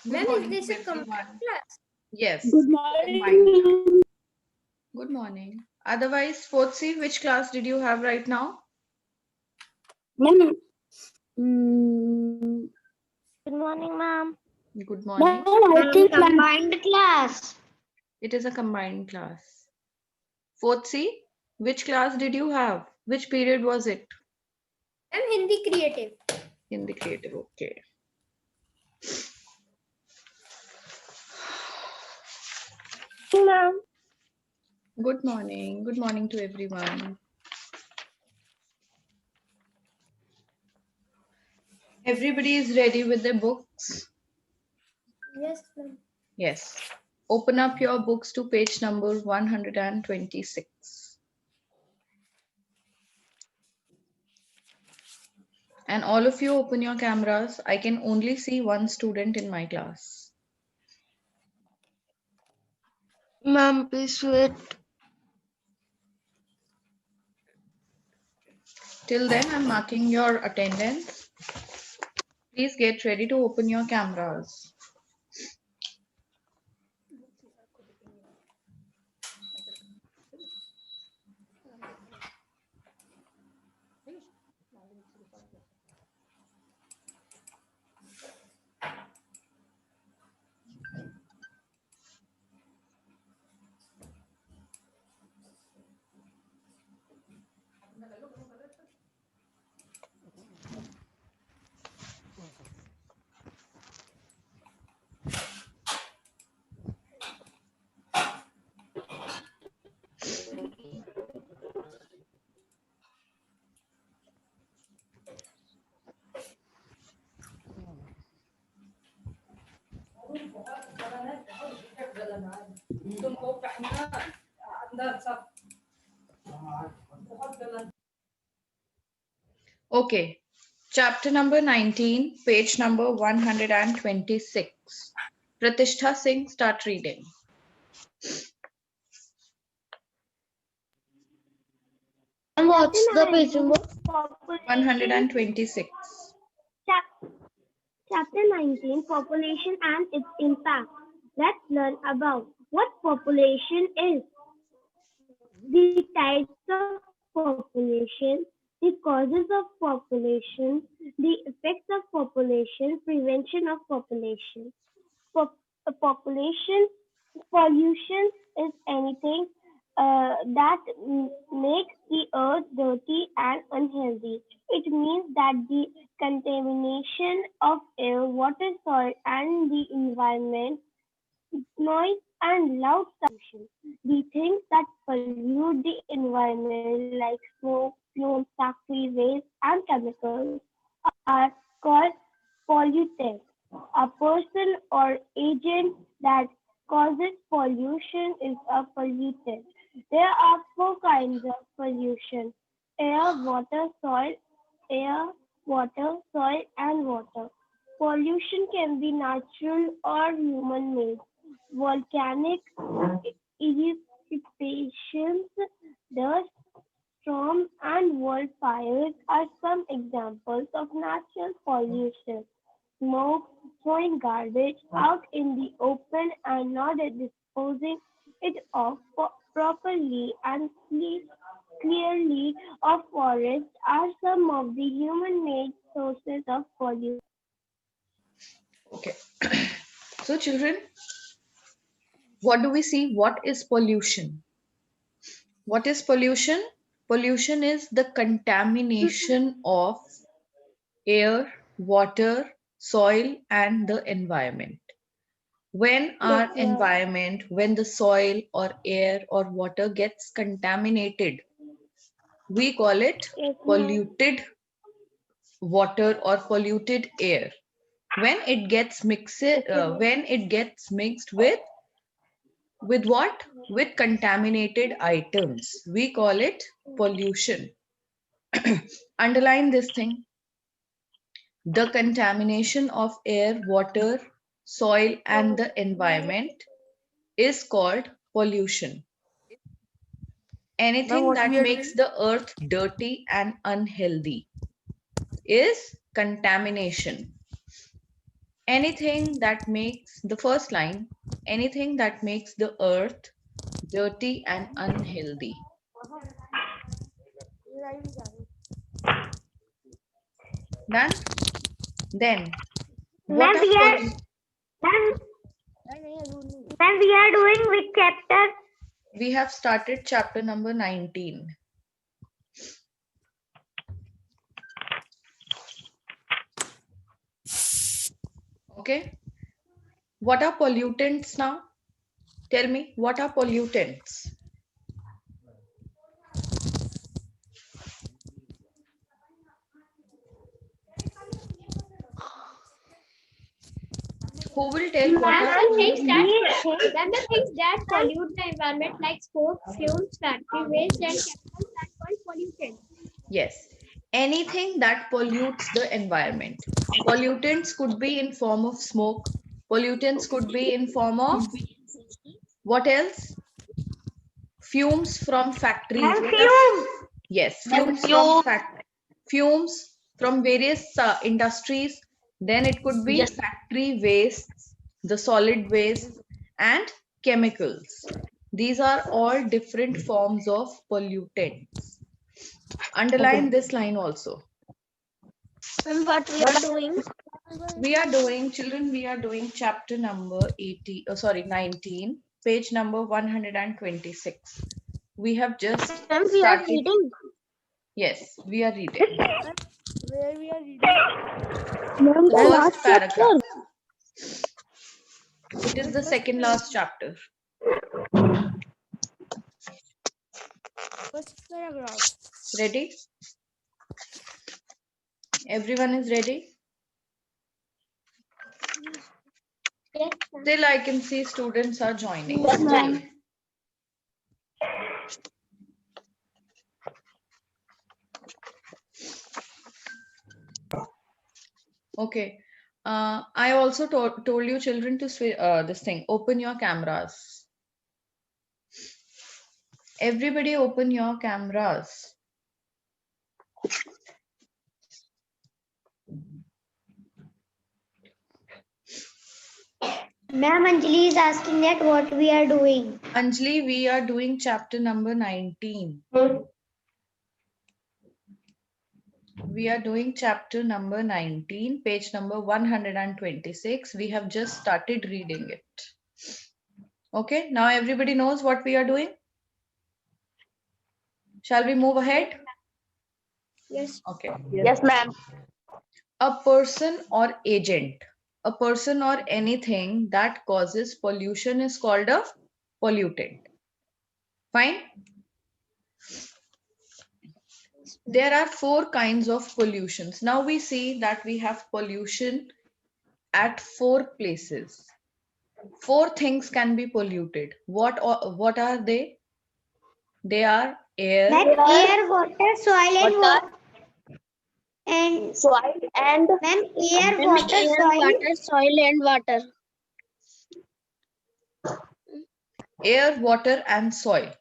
Good Ma'am, is morning this to a combined everyone. class? Yes, Good it's a combined class. morning. Good morning. Otherwise, fourth C, which class did you have right now? Ma'am, Good morning, ma'am. Good ma'am, morning. I think like Combined class. It is a combined class. Fourth C, which class did you have? Which period was it? Ma'am, Hindi creative. In the creative, okay. Ma'am. Good morning. Good morning to everyone. Everybody is ready with their books? Yes, ma'am. Yes. Open up your books to page number 126. And all of you open your cameras. I can only see one student in my class. Ma'am, please wait. Till then, I'm marking your attendance. Please get ready to open your cameras. Okay. Chapter number 19, page number 126. Pratishtha Singh, start reading. And what's the page number? 126. Chapter 19, Population and its Impact. Let's learn about what population is, the types of population, the causes of population, the effects of population, prevention of population. A population pollution is anything that makes the earth dirty and unhealthy. It means that the contamination of air, water, soil, and the environment, noise, and loud pollution. The things that pollute the environment, like smoke, fumes, factory waste, and chemicals, are called pollutants. A person or agent that causes pollution is a pollutant. There are four kinds of pollution: air, water, soil, air, water, soil, and water. Pollution can be natural or human made. Volcanic eruptions, dust storms, and wildfires are some examples of natural pollution. Smoke, throwing garbage out in the open and not disposing it off properly and clearly of forests are some of the human-made sources of pollution. Okay. So, children, what do we see? What is pollution? What is pollution? Pollution is the contamination of air, water, soil, and the environment. When Yes, our ma'am. environment, when the soil or air or water gets contaminated, we call it Yes, ma'am. polluted water or polluted air. When it gets mixed, Okay, ma'am. when it gets mixed with what? With contaminated items, we call it pollution. Underline this thing. The contamination of air, water, soil, and the environment is called pollution. ma'am, Anything what we that are makes doing? the earth dirty and unhealthy is contamination. anything that makes the first line, anything that makes the earth dirty and unhealthy. Done? Then, what Ma'am, are we are doing which chapter? we have started chapter number 19. Okay. What are pollutants now? Tell me, what are pollutants? Who will tell what are The things pollutants? that pollute the environment, like smoke, fumes, factory waste, and chemicals, are called pollutants. Yes. Anything that pollutes the environment. Pollutants could be in form of smoke. Pollutants could be in form of what else? Fumes from factories. Ma'am, What are- fumes. Yes, fumes from various industries. Then it could be factory wastes, the solid waste, and chemicals. These are all different forms of pollutants. Underline this line also. What we are doing? We are doing, children, we are doing chapter number 19, page number 126. We have just Ma'am, we are started. reading. Yes, we are reading. Where we are reading? Ma'am, the First last paragraph. chapter. It is the second last chapter. First paragraph. Ready? Everyone is ready? Yes, Still, I can see students are joining. Yes, ma'am. Okay. I also told you children to this thing, open your cameras. Everybody open your cameras. Ma'am, Anjali is asking that what we are doing. Anjali, we are doing chapter number 19. We are doing chapter number 19, page number 126. We have just started reading it. Okay, now everybody knows what we are doing. Shall we move ahead? yes. Okay. Yes, ma'am. A person or agent, a person or anything that causes pollution is called a pollutant. Fine. There are 4 kinds of pollutions. Now we see that we have pollution at 4 places. 4 things can be polluted. What are they? They are air, Air, water, soil, and water. And Soil and ma'am, air, water, soil. soil and water. air, water, and soil.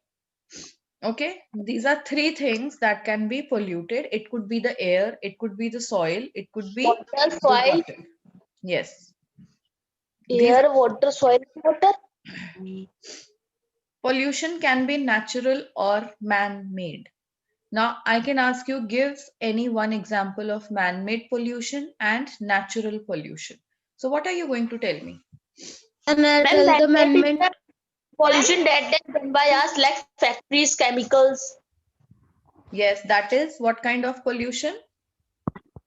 Okay, these are 3 things that can be polluted. It could be the air, it could be the soil, it could be Water, the soil. water. Yes. Air, water, soil, water. Pollution can be natural or man-made. Now, I can ask you, give any one example of man-made pollution and natural pollution. So what are you going to tell me? The man-made pollution that is done by us, like factories, chemicals. Yes, that is what kind of pollution?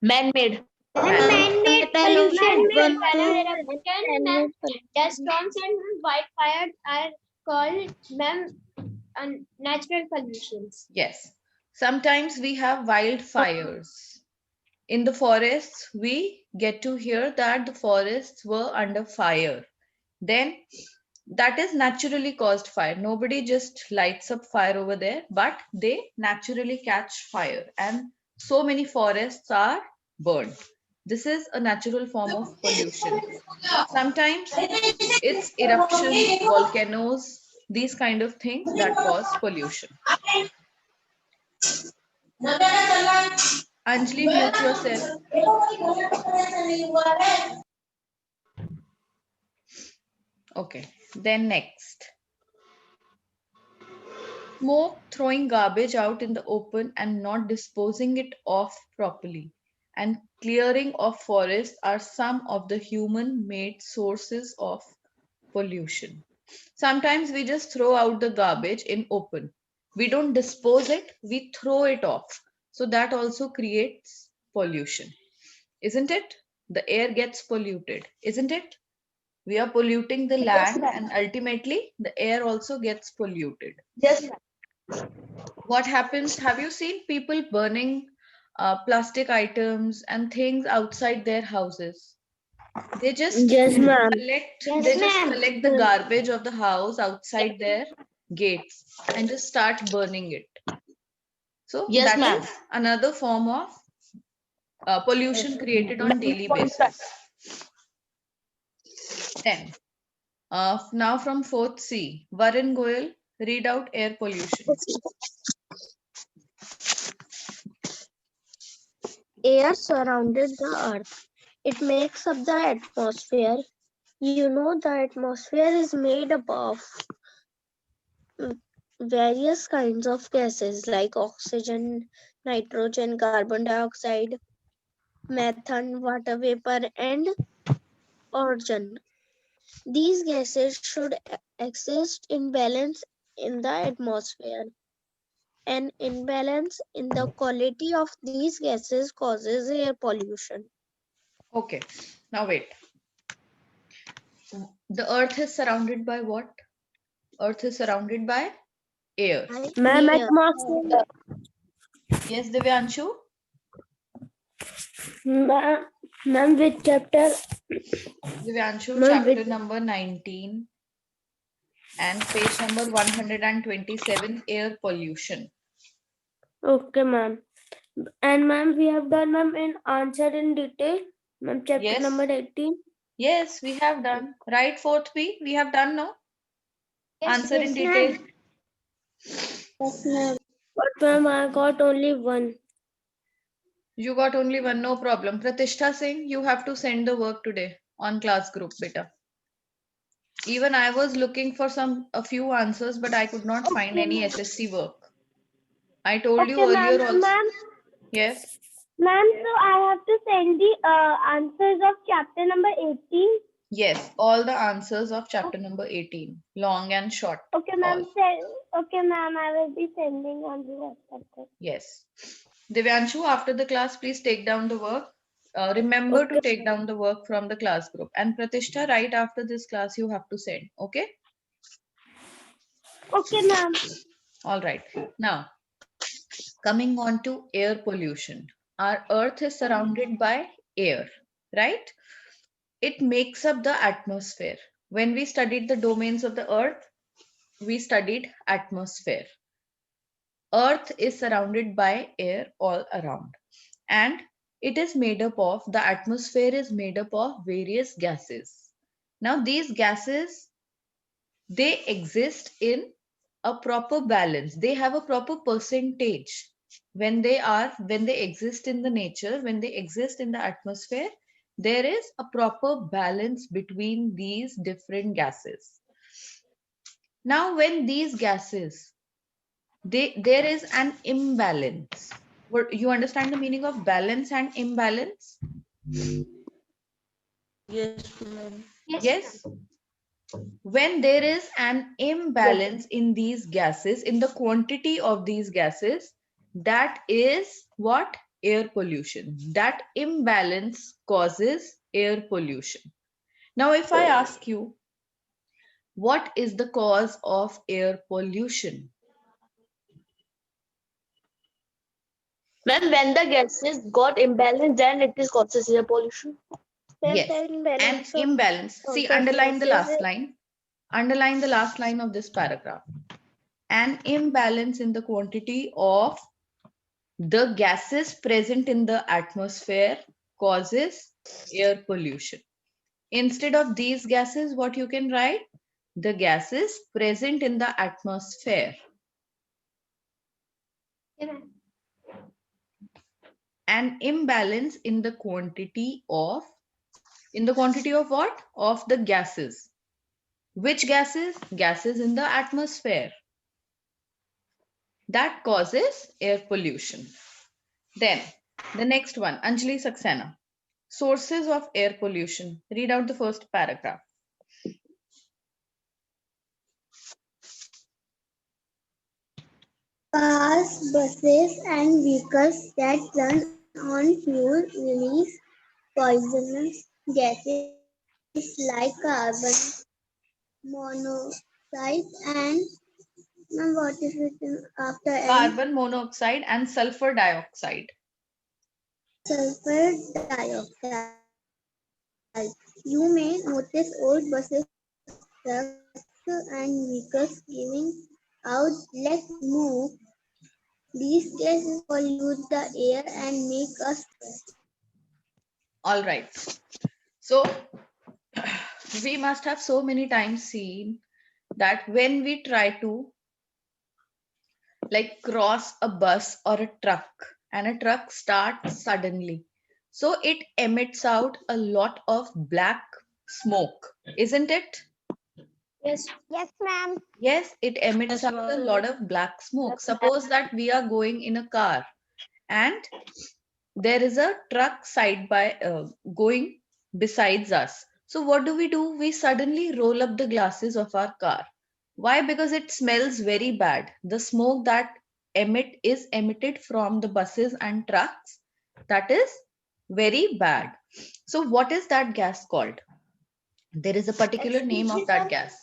Man-made. Man-made pollution. Dust storms and wildfires are called natural pollutions. Yes. Sometimes we have wildfires. In the forests, we get to hear that the forests were under fire. Then that is naturally caused fire. Nobody just lights up fire over there, but they naturally catch fire. And so many forests are burned. This is a natural form of pollution. Sometimes it's eruptions, volcanoes, these kind of things that cause pollution. Anjali, mute yourself. Okay, then next. Smoke, throwing garbage out in the open and not disposing it off properly, and clearing of forests are some of the human made sources of pollution. Sometimes we just throw out the garbage in open. We don't dispose it, we throw it off. So that also creates pollution. Isn't it? The air gets polluted, isn't it? We are polluting the Yes, land ma'am. and ultimately the air also gets polluted. Yes, ma'am. What happens? Have you seen people burning plastic items and things outside their houses? They just Yes, ma'am. collect, Yes, they just ma'am. collect the garbage of the house outside their gates and just start burning it. So Yes, that ma'am. is another form of pollution created on daily basis. Then, now from 4th C, Varun Goyal, read out air pollution. Air surrounded the earth. It makes up the atmosphere. You know, the atmosphere is made up of various kinds of gases like oxygen, nitrogen, carbon dioxide, methane, water vapor, and ozone. These gases should exist in balance in the atmosphere. An imbalance in the quality of these gases causes air pollution. Okay, now wait. The earth is surrounded by what? Earth is surrounded by air. Ma'am, Air. atmosphere. Yes, Divyanshu? Ma'am, which chapter? Divyanshu, Ma'am, chapter number 19 and page number 127, air pollution. Okay, ma'am. And ma'am, we have done, ma'am, in answer in detail. Ma'am, chapter Yes. number 18. Yes, we have done. Right, 4th B, we have done now. Answer in Yes, detail. ma'am. Yes, ma'am. But ma'am, I got only one. You got only one, no problem. Pratishtha Singh, you have to send the work today on class group, beta. Even I was looking for a few answers, but I could not find any SSC work. I told you Okay, ma'am. earlier also. Ma'am, Yes. ma'am, so I have to send the answers of chapter number 18. Yes, all the answers of chapter number 18, long and short. Okay, ma'am. Okay, ma'am. I will be sending on the WhatsApp. Yes. Divyanshu, after the class, please take down the work. Remember to take down the work from the class group. And Pratishtha, right after this class, you have to send. Okay? Okay, ma'am. All right. Now, coming on to air pollution. Our earth is surrounded by air, right? It makes up the atmosphere. When we studied the domains of the earth, we studied atmosphere. Earth is surrounded by air all around, and it is made up of, the atmosphere is made up of various gases. Now these gases, they exist in a proper balance. They have a proper percentage. When they exist in the nature, when they exist in the atmosphere, there is a proper balance between these different gases. Now when these gases, there is an imbalance. You understand the meaning of balance and imbalance? Yes, ma'am. Yes. When there is an imbalance in these gases, in the quantity of these gases, that is what? Air pollution. That imbalance causes air pollution. Now, if I ask you, what is the cause of air pollution? Ma'am, when the gases got imbalanced, then it is causes air pollution. Yes, an imbalance. See, underline the last line. Underline the last line of this paragraph. An imbalance in the quantity of the gases present in the atmosphere causes air pollution. Instead of these gases, what you can write? The gases present in the atmosphere. An imbalance in the quantity of what? Of the gases. Which gases? Gases in the atmosphere. That causes air pollution. Then the next one, Anjali Saxena. Sources of air pollution. Read out the first paragraph. Cars, buses, and vehicles that run on fuel release poisonous gases like carbon monoxide and what is written after M? Carbon monoxide and sulfur dioxide. Sulfur dioxide. You may notice old buses, trucks, and vehicles giving out black smoke. These gases pollute the air and make us sweat. All right. So we must have so many times seen that when we try to like cross a bus or a truck and a truck starts suddenly, so it emits out a lot of black smoke, isn't it? Yes. Yes, ma'am. Yes, it emits out a lot of black smoke. Suppose that we are going in a car and there is a truck side by going besides us. So what do? We suddenly roll up the glasses of our car. Why? Because it smells very bad. The smoke that is emitted from the buses and trucks, that is very bad. So what is that gas called? There is a particular name of that gas.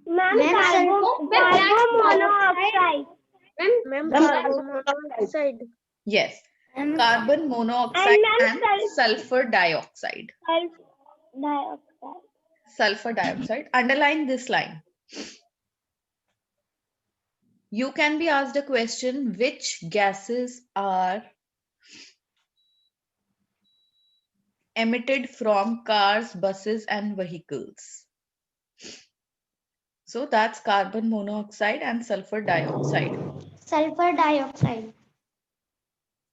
Ma'am, Ma'am, carbon monoxide. Ma'am, carbon monoxide. Yes, Ma'am, carbon monoxide And and sulfur dioxide. Dioxide. Sulfur dioxide. Underline this line. You can be asked a question, which gases are emitted from cars, buses, and vehicles? So that's carbon monoxide and sulfur dioxide. sulfur dioxide.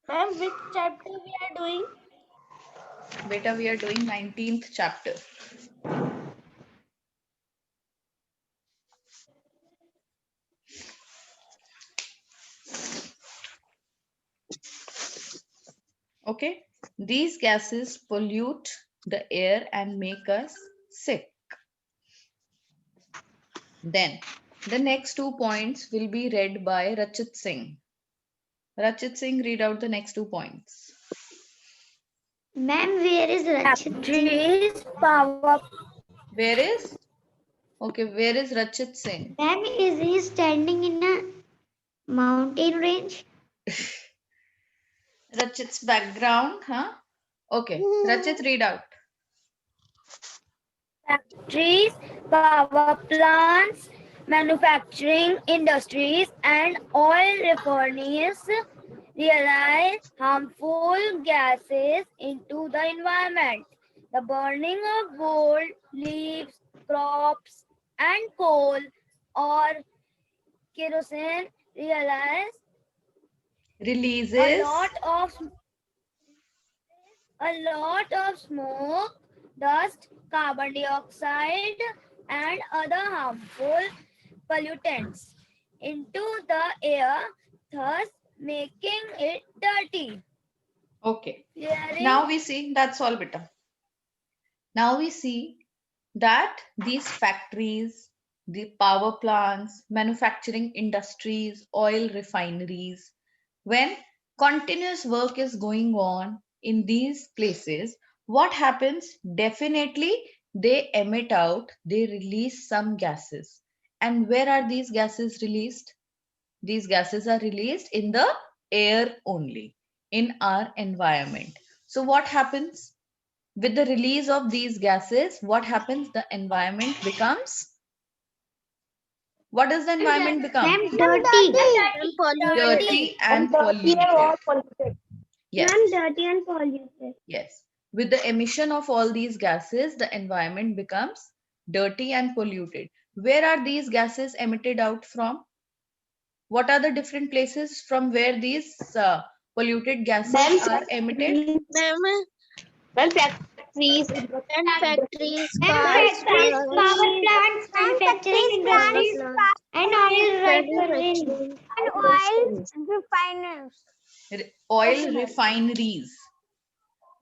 Ma'am, which chapter we are doing? Beta, we are doing 19th chapter. Okay, these gases pollute the air and make us sick. Then the next 2 points will be read by Rachit Singh. Rachit Singh, read out the next 2 points. Ma'am, where is Rachit? Trees, power. Where is? Okay, where is Rachit Singh? Ma'am, is he standing in a mountain range? Rachit's background, huh? Okay, Rachit, read out. Factories, power plants, manufacturing industries, and oil refineries release harmful gases into the environment. The burning of wood, leaves, crops, and coal or kerosene Releases a lot of smoke, dust, carbon dioxide, and other harmful pollutants into the air, thus making it dirty. Okay. Clearing Now we see, that's all beta. Now we see that these factories, the power plants, manufacturing industries, oil refineries, when continuous work is going on in these places, what happens? Definitely they emit out, they release some gases. And where are these gases released? These gases are released in the air only, in our environment. So what happens? With the release of these gases, what happens? The environment becomes, what does the environment become? Ma'am, dirty. Dirty and polluted. Yes. dirty and polluted. Yes. With the emission of all these gases, the environment becomes dirty and polluted. Where are these gases emitted out from? What are the different places from where these polluted gases are emitted? Ma'am, factories, And factories, And cars, factories, power plants, manufacturing industries, and oil refineries. manufacturing And oil refiners. Oil Okay, ma'am. refineries.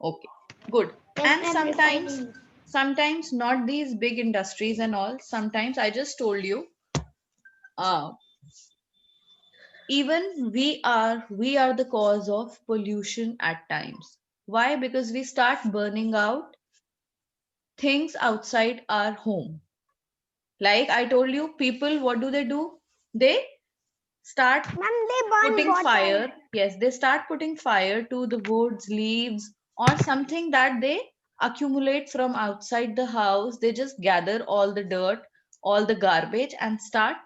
Okay, good. Yes, And ma'am, sometimes, refineries. sometimes not these big industries and all. Sometimes I just told you, uh, even we are the cause of pollution at times. Why? Because we start burning out things outside our home. Like I told you, people, what do? They start Ma'am, they burn putting water. fire. Yes, they start putting fire to the woods, leaves, or something that they accumulate from outside the house. They just gather all the dirt, all the garbage, and start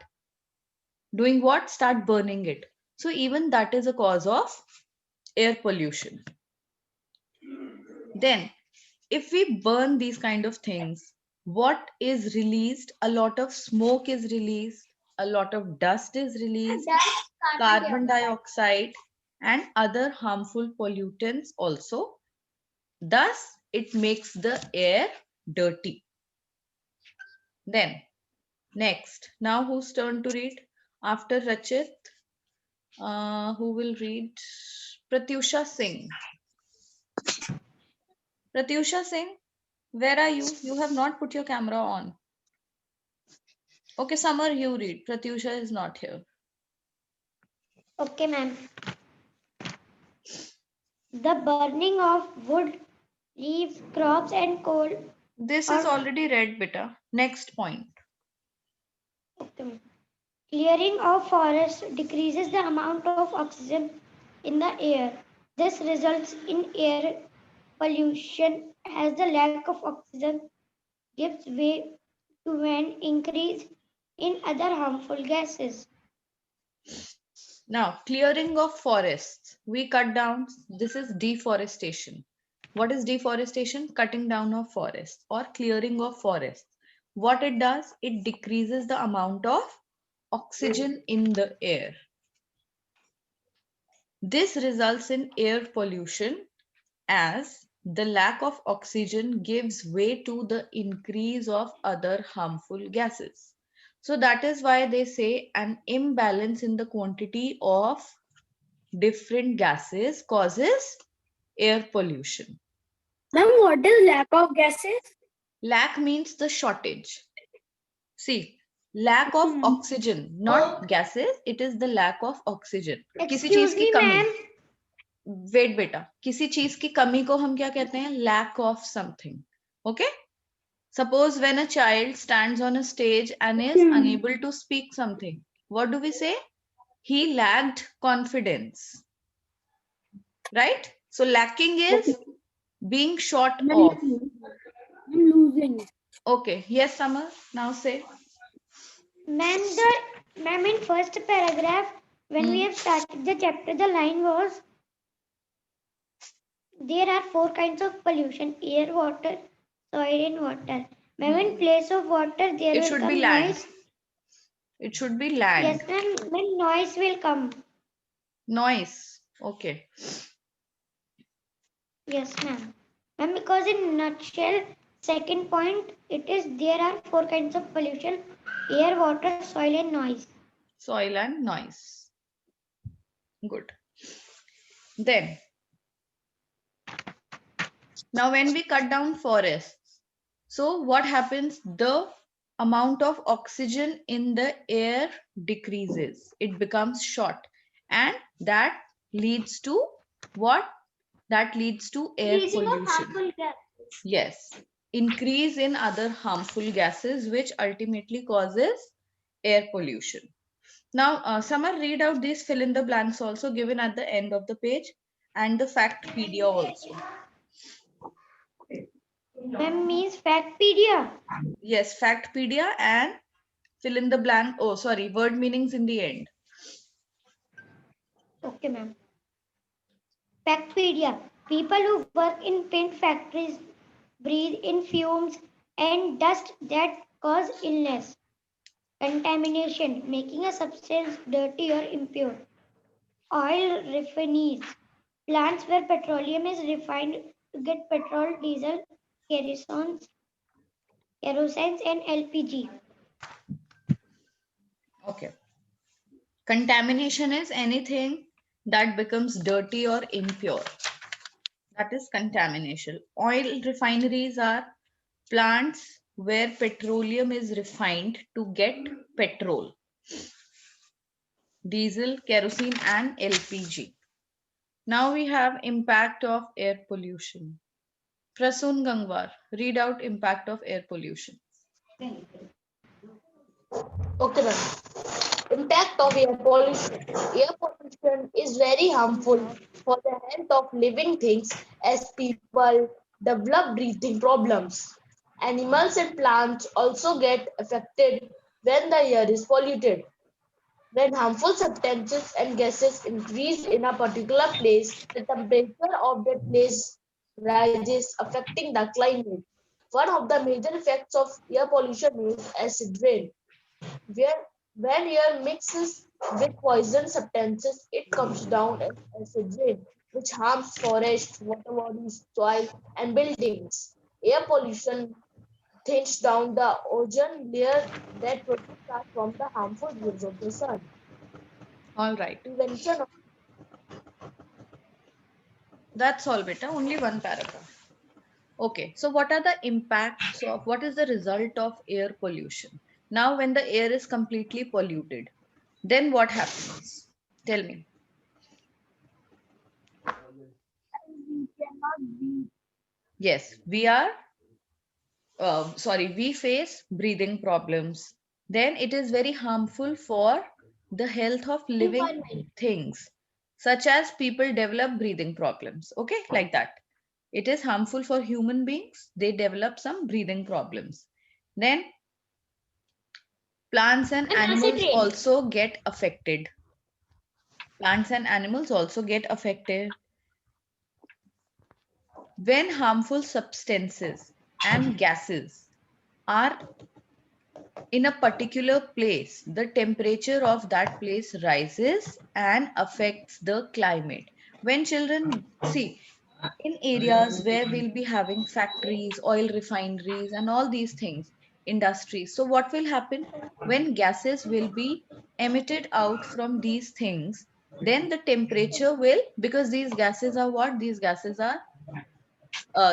doing what? Start burning it. So, even that is a cause of air pollution. Then, if we burn these kind of things, what is released? A lot of smoke is released, a lot of dust is released, carbon dioxide, and other harmful pollutants also. Thus, it makes the air dirty. Then, next, now whose turn to read? After Rachit, who will read? Pratyusha Singh. Pratyusha Singh, where are you? You have not put your camera on. Okay, Summer, you read. Pratyusha is not here. Okay, ma'am. The burning of wood, leaves, crops, and coal. This is Or- already read, beta. Next point. Okay, ma'am. Clearing of forests decreases the amount of oxygen in the air. This results in air pollution as the lack of oxygen gives way to an increase in other harmful gases. Now, clearing of forests. We cut down. This is deforestation. What is deforestation? Cutting down of forests or clearing of forests. What it does, it decreases the amount of oxygen in the air. This results in air pollution as the lack of oxygen gives way to the increase of other harmful gases. So that is why they say an imbalance in the quantity of different gases causes air pollution. Ma'am, what is lack of gases? Lack means the shortage. See, lack of oxygen, not gases, it is the lack of oxygen. किसी चीज Excuse की me, कमी. ma'am. Wait बेटा, किसी चीज की कमी को हम क्या कहते हैं? Lack of something. Okay? Suppose when a child stands on a stage and is unable to speak something, what do we say? He lacked confidence. Right? So lacking is being short of. Losing. Okay. Yes, Summer. Now say. Ma'am, in first paragraph, when we have started the chapter, the line was there are 4 kinds of pollution: air, water, soil, and water. Ma'am, in place of water, there It will should come be land. noise. It should be land. Yes, ma'am. When noise will come. Noise. Okay. Yes, ma'am. Ma'am, because in nutshell, second point, it is there are 4 kinds of pollution: air, water, soil, and noise. Soil and noise. Good. Then, now when we cut down forests, so what happens? The amount of oxygen in the air decreases. It becomes short. And that leads to what? That leads to air pollution. Yes. Increase in other harmful gases, which ultimately causes air pollution. Now, Summer, read out these fill in the blanks also given at the end of the page and the Factpedia also. Ma'am means Factpedia. Yes, Factpedia and fill in the blank. Oh, sorry, word meanings in the end. Okay, ma'am. Factpedia. People who work in paint factories breathe in fumes and dust that cause illness. Contamination, making a substance dirty or impure. Oil refineries, plants where petroleum is refined to get petrol, diesel, kerosenes, and LPG. Okay. Contamination is anything that becomes dirty or impure. That is contamination. Oil refineries are plants where petroleum is refined to get petrol, diesel, kerosene, and LPG. Now we have impact of air pollution. Prasoon Gangwar, read out impact of air pollution. Okay, ma'am. Impact of air pollution. Air pollution is very harmful for the health of living things as people develop breathing problems. Animals and plants also get affected when the air is polluted. When harmful substances and gases increase in a particular place, the temperature of that place rises, affecting the climate. One of the major effects of air pollution is acid rain, where when air mixes with poison substances, it comes down as acid rain, which harms forests, water bodies, soil, and buildings. Air pollution thins down the ozone layer that protects us from the harmful rays of the sun. All right. Prevention of That's all, beta. Only one paragraph. Okay. So what are the impacts of what is the result of air pollution? Now, when the air is completely polluted, then what happens? Tell me. Yes, we face breathing problems. Then it is very harmful for the health of living things, such as people develop breathing problems. Okay, like that. It is harmful for human beings. They develop some breathing problems. Then plants and animals also get affected. Plants and animals also get affected when harmful substances and gases are in a particular place. The temperature of that place rises and affects the climate. When children see in areas where we'll be having factories, oil refineries, and all these things, industries. So, what will happen when gases will be emitted out from these things? Then the temperature will, because these gases are what? These gases are,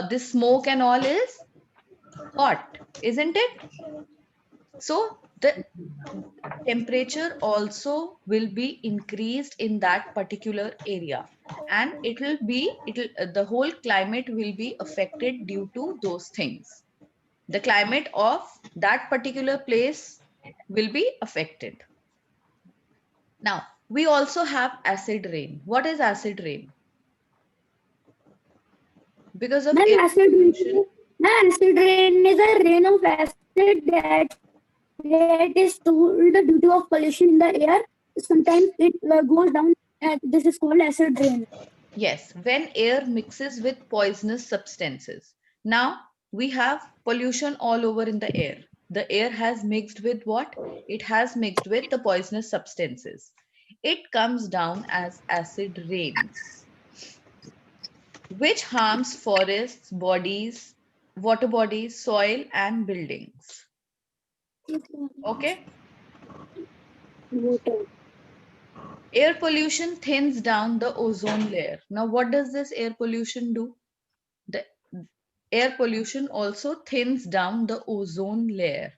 this smoke and all is hot, isn't it? So, the temperature also will be increased in that particular area, and the whole climate will be affected due to those things. The climate of that particular place will be affected. Now we also have acid rain. What is acid rain? Because of air pollution. Acid rain is a rain of acid that is told due to of pollution in the air. Sometimes it goes down. This is called acid rain. Yes, when air mixes with poisonous substances. Now we have pollution all over in the air. The air has mixed with what? It has mixed with the poisonous substances. It comes down as acid rains, which harms forests, bodies, water bodies, soil, and buildings. Okay? Air pollution thins down the ozone layer. Now, what does this air pollution do? The air pollution also thins down the ozone layer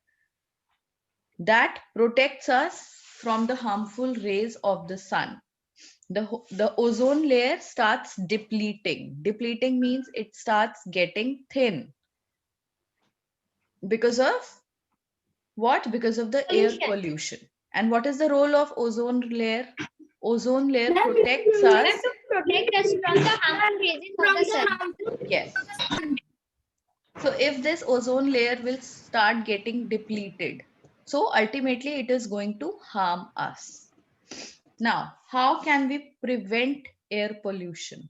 that protects us from the harmful rays of the sun. The ozone layer starts depleting. Depleting means it starts getting thin. Because of what? Because of the air pollution. And what is the role of ozone layer? Ozone layer protects us. Protect us from the harmful rays of the sun. Yes. So if this ozone layer will start getting depleted, so ultimately it is going to harm us. Now, how can we prevent air pollution?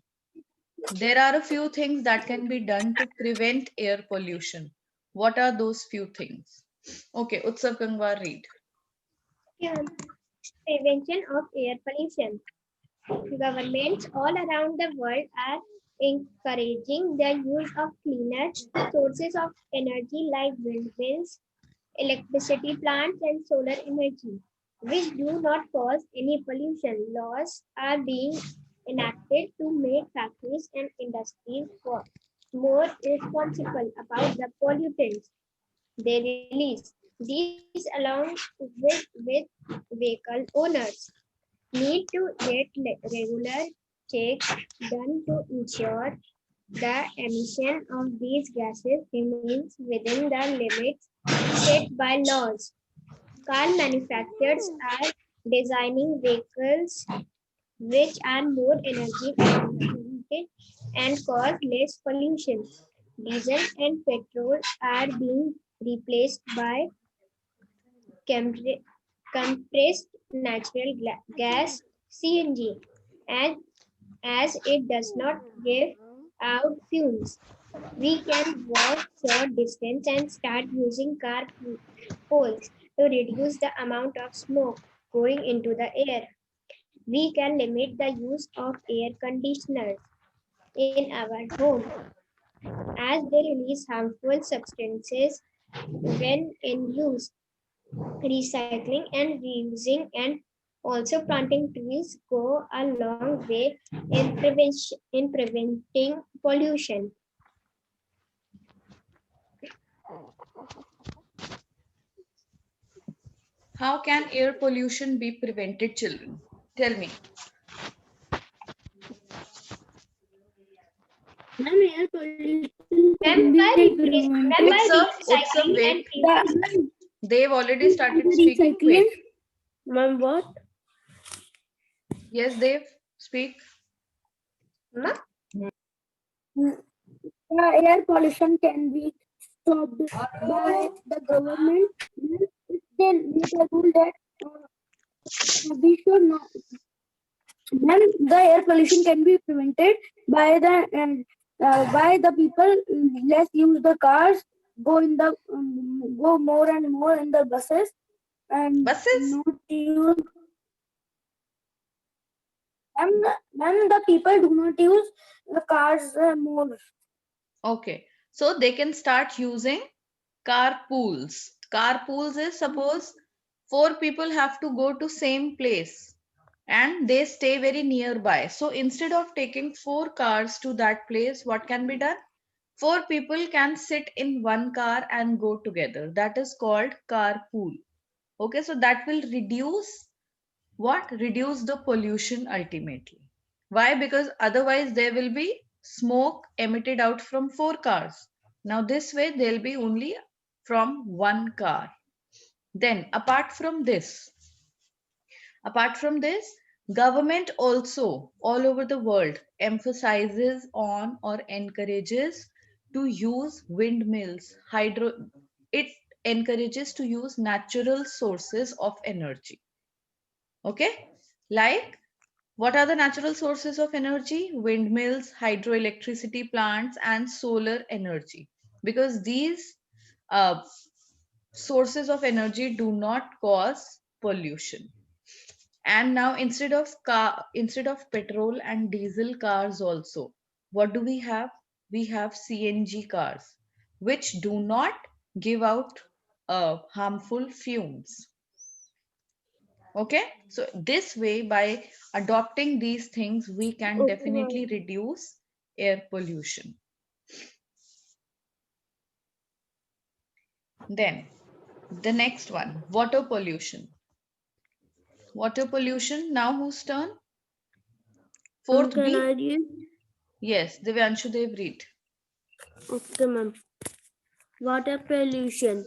There are a few things that can be done to prevent air pollution. What are those few things? Okay, Utsav Gangwar, read. Prevention of air pollution. Governments all around the world are encouraging the use of cleaner sources of energy like windmills, electricity plants, and solar energy, which do not cause any pollution. Laws are being enacted to make factories and industries more responsible about the pollutants they release. These, along with vehicle owners, need to get regular checks done to ensure the emission of these gases remains within the limits set by laws. Car manufacturers are designing vehicles which are more energy efficient and cause less pollution. Diesel and petrol are being replaced by compressed natural gas CNG, and as it does not give out fumes. We can walk short distance and start using carpools to reduce the amount of smoke going into the air. We can limit the use of air conditioners in our home as they release harmful substances when in use. Recycling and reusing and also planting trees go a long way in preventing pollution. How can air pollution be prevented, children? Tell me. Ma'am, by Utsav, recycling wait. and reusing. They've already started speaking. Wait. Ma'am, what? Yes, Dev, speak. Ma'am? Air pollution can be stopped by the government if they make a rule that we should not. Then the air pollution can be prevented by the people less use the cars, go more and more in the buses, and Buses? not use. And the people do not use the cars more. Okay. So they can start using carpools. Carpools is suppose 4 people have to go to same place and they stay very nearby. So instead of taking 4 cars to that place, what can be done? 4 people can sit in one car and go together. That is called carpool. Okay, so that will reduce what? Reduce the pollution ultimately. Why? Because otherwise there will be smoke emitted out from 4 cars. Now this way there'll be only from one car. Then apart from this, government also all over the world emphasizes on or encourages to use windmills, hydro. It encourages to use natural sources of energy. Okay, like what are the natural sources of energy? Windmills, hydroelectricity plants, and solar energy. Because these uh, sources of energy do not cause pollution. And now instead of petrol and diesel cars also, what do we have? We have CNG cars, which do not give out harmful fumes. Okay, so this way, by adopting these things, we can definitely reduce air pollution. Then the next one, water pollution. Water pollution. Now whose turn? Fourth Can B. I read? Yes, Divyanshu Dev, read. Okay, ma'am. Water pollution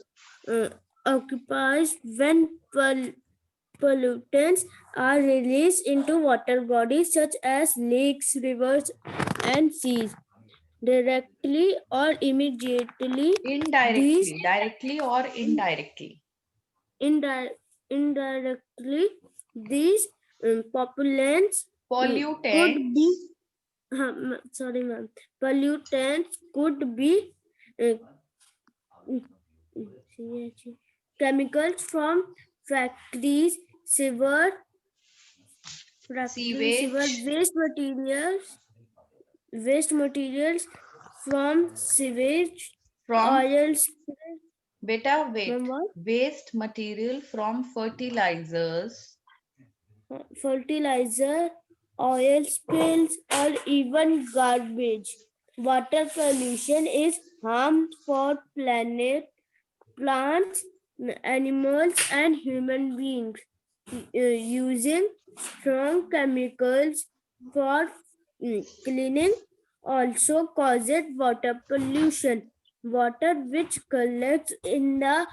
occupies when pollutants are released into water bodies such as lakes, rivers, and seas. Directly or immediately, these Directly or indirectly. indirectly these pollutants could be Pollutants. sorry ma'am, pollutants could be uh, chemicals from factories, Sewage. waste materials, waste materials from sewage, From, oil beta, wait. From what? Waste material from fertilizers, fertilizer, oil spills, or even garbage. Water pollution is harm for planet, plants, animals, and human beings. Using strong chemicals for cleaning also causes water pollution. Water which collects in the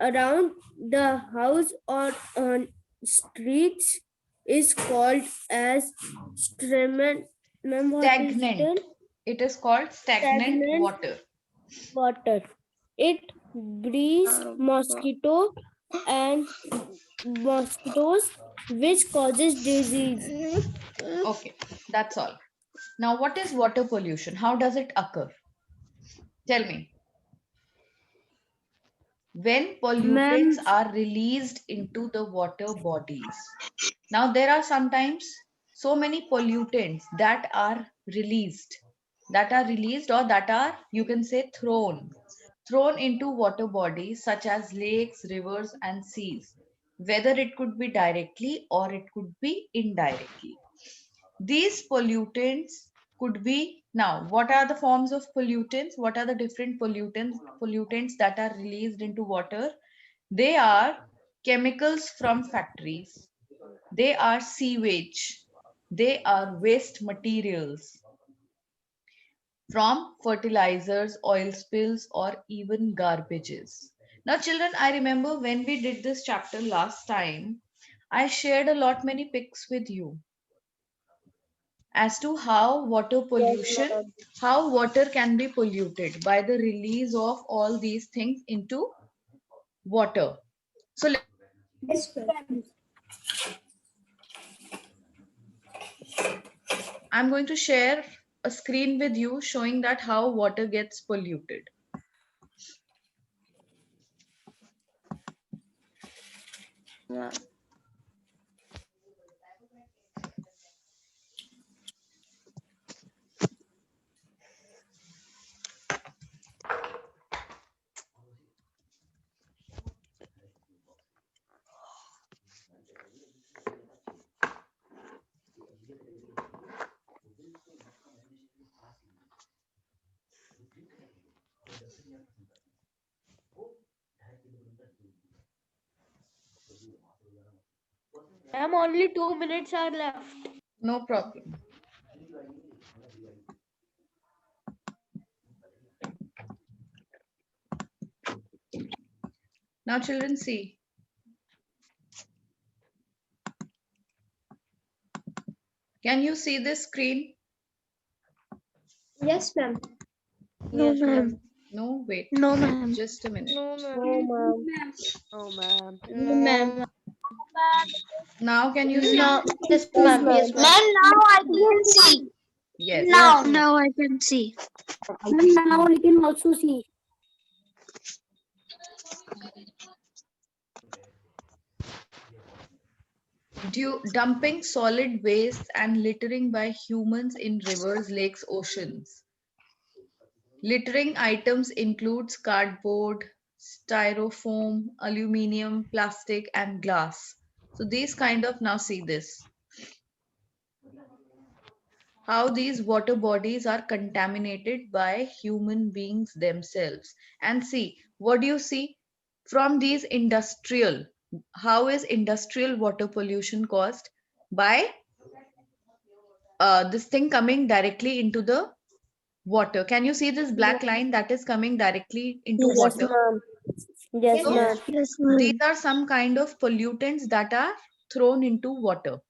around the house or on streets is called as stagnant. Ma'am, what is stagnant. It is called stagnant stagnant water. water? It breeds mosquitoes which causes disease. Okay, that's all. Now, what is water pollution? How does it occur? Tell me. When pollutants Ma'am, are released into the water bodies. Now, there are sometimes so many pollutants that are released, or that are, you can say, thrown into water bodies such as lakes, rivers, and seas, whether it could be directly or it could be indirectly. These pollutants could be, now, what are the forms of pollutants? What are the different pollutants that are released into water? They are chemicals from factories, they are sewage, they are waste materials from fertilizers, oil spills, or even garbages. Now, children, I remember when we did this chapter last time, I shared a lot many pics with you as to how water Yes, pollution, ma'am. how water can be polluted by the release of all these things into water. So Yes, ma'am. I'm going to share a screen with you showing that how water gets polluted. ma'am, only 2 minutes are left. No problem. Now, children, see. Can you see this screen? Yes, ma'am. No, Yes, ma'am. ma'am. No, wait. No, ma'am. Just a minute. No, ma'am. No, ma'am. Oh, ma'am. No, ma'am. Now, can you see? No. Yes, Yes, ma'am. ma'am. Yes, ma'am. Now I can see. Yes. Now I can see. Ma'am, now I can also see. Dumping solid waste and littering by humans in rivers, lakes, oceans. Littering items includes cardboard, styrofoam, aluminium, plastic, and glass. So these kind of, now see this. How these water bodies are contaminated by human beings themselves. And see, what do you see? From these industrial, how is industrial water pollution caused? By this thing coming directly into the water. Can you see this black line that is coming directly into Yes, Yes, water? ma'am. Yes, So ma'am. Yes, these ma'am. are some kind of pollutants that are thrown into water.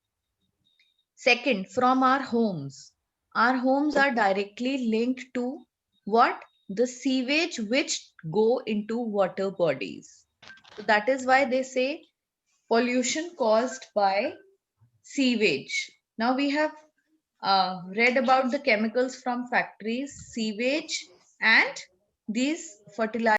Second, from our homes. Our homes are directly linked to what? The sewage which go into water bodies. So that is why they say pollution caused by sewage. Now we have read about the chemicals from factories, sewage, and these fertilizers.